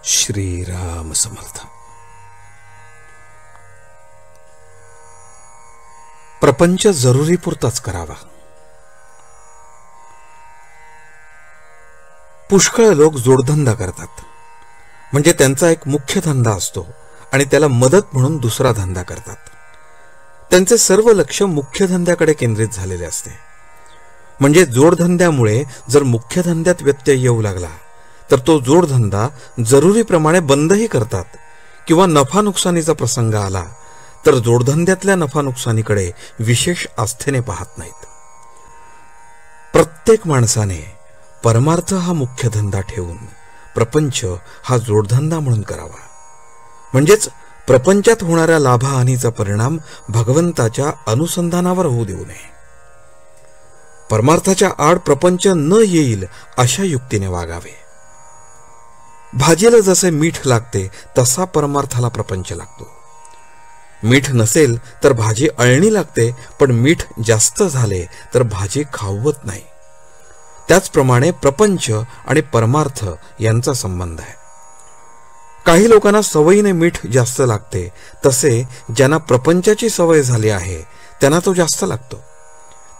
श्रीराम समर्थ. प्रपंच जरुरीपुरताच करावा. पुष्कळ लोक जोडधंदा करतात, म्हणजे त्यांचा एक मुख्य धंदा असतो आणि त्याला मदत म्हणून दुसरा धंदा करतात. त्यांचे सर्व लक्ष मुख्य धंद्याकडे केंद्रित झालेले असते. म्हणजे जोडधंद्यामुळे जर मुख्य धंद्यात व्यत्यय येऊ लागला तर तो जोडधंदा जरुरीप्रमाणे बंदही करतात, किंवा नफा नुकसानीचा प्रसंग आला तर जोडधंद्यातल्या नफा नुकसानीकडे विशेष आस्थेने पाहत नाहीत. प्रत्येक माणसाने परमार्थ हा मुख्य धंदा ठेवून प्रपंच हा जोडधंदा म्हणून करावा. म्हणजेच प्रपंचात होणाऱ्या लाभहानीचा परिणाम भगवंताच्या अनुसंधानावर होऊ देऊ नये. परमार्थाच्या आड प्रपंच न येईल अशा युक्तीने वागावे. भाजीला जसे मीठ लागते तसा परमार्थाला प्रपंच लागतो. मीठ नसेल तर भाजी अळणी लागते, पण मीठ जास्त झाले तर भाजी खावत नाही. त्याचप्रमाणे प्रपंच आणि परमार्थ यांचा संबंध आहे. काही लोकांना सवयीने मीठ जास्त लागते, तसे ज्यांना प्रपंचाची सवय झाली आहे त्यांना तो जास्त लागतो.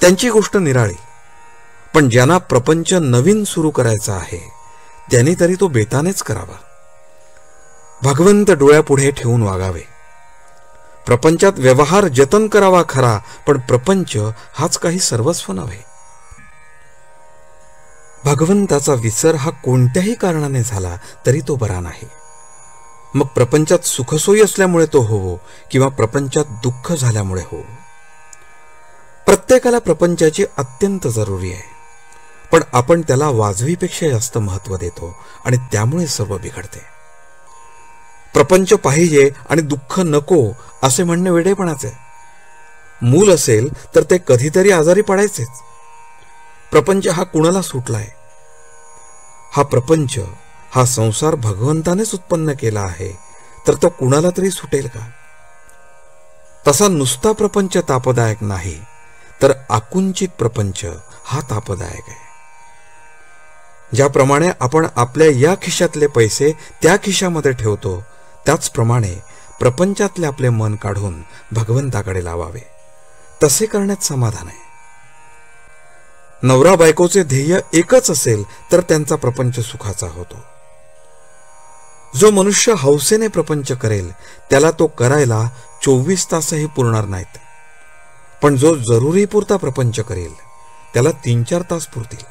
त्यांची गोष्ट निराळी. पण ज्यांना प्रपंच नवीन सुरू करायचा आहे त्यांनी तरी तो बेतानेच करावा. भगवंत डोळ्यापुढे ठेवून वागावे. प्रपंचात व्यवहार जतन करावा खरा, पण प्रपंच हाच काही सर्वस्व नव्हे. भगवंताचा विसर हा कोणत्याही कारणाने झाला तरी तो बरा नाही. मग प्रपंचात सुखसोयी असल्यामुळे तो होवो किंवा प्रपंचात दुःख झाल्यामुळे होवो. प्रत्येकाला प्रपंचाची अत्यंत जरुरी आहे, पण आपण त्याला वाजवीपेक्षा जास्त महत्व देतो आणि त्यामुळे सर्व बिघडते. प्रपंच पाहिजे आणि दुःख नको असे म्हणणे वेडेपणाचे. मूल असेल तर ते कधीतरी आजारी पडायचेच. प्रपंच हा कुणाला सुटलाय? हा प्रपंच, हा संसार भगवंतानेच उत्पन्न केला आहे, तर तो कुणाला तरी सुटेल का? तसा नुसता प्रपंच तापदायक नाही, तर आकुंचित प्रपंच हा तापदायक आहे. ज्याप्रमाणे आपण आपल्या या खिशातले पैसे त्या खिशामध्ये ठेवतो, त्याचप्रमाणे प्रपंचातले आपले मन काढून भगवंताकडे लावावे. तसे करण्यात समाधान आहे. नवरा बायकोचे ध्येय एकच असेल तर त्यांचा प्रपंच सुखाचा होतो. जो मनुष्य हौसेने प्रपंच करेल त्याला तो करायला 24 तासही पुरणार नाहीत. पण जो जरुरीपुरता प्रपंच करेल त्याला 3-4 तास पुरतील.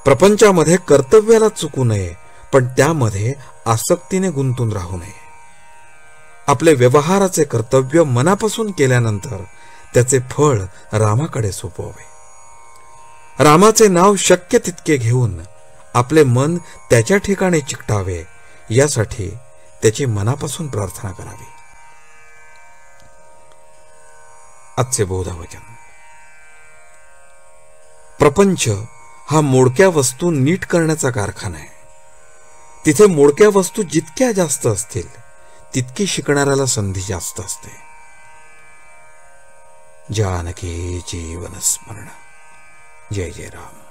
प्रपंचामध्ये कर्तव्याला चुकू नये, पण त्यामध्ये आसक्तीने गुंतून राहू नये. आपले व्यवहाराचे कर्तव्य मनापासून केल्यानंतर त्याचे फळ रामाकडे सोपवावे. रामाचे नाव शक्य तितके घेऊन आपले मन त्याच्या ठिकाणी चिकटावे, यासाठी त्याची मनापासून प्रार्थना करावी. आजचे बोधवचन. प्रपंच हा मोडक्या वस्तू नीट करण्याचा कारखाना आहे. तिथे मोडक्या वस्तू जितक्या जास्त असतील तितकी शिकणाऱ्याला संधी जास्त असते. जानकी जीवन स्मरण. जय जय राम.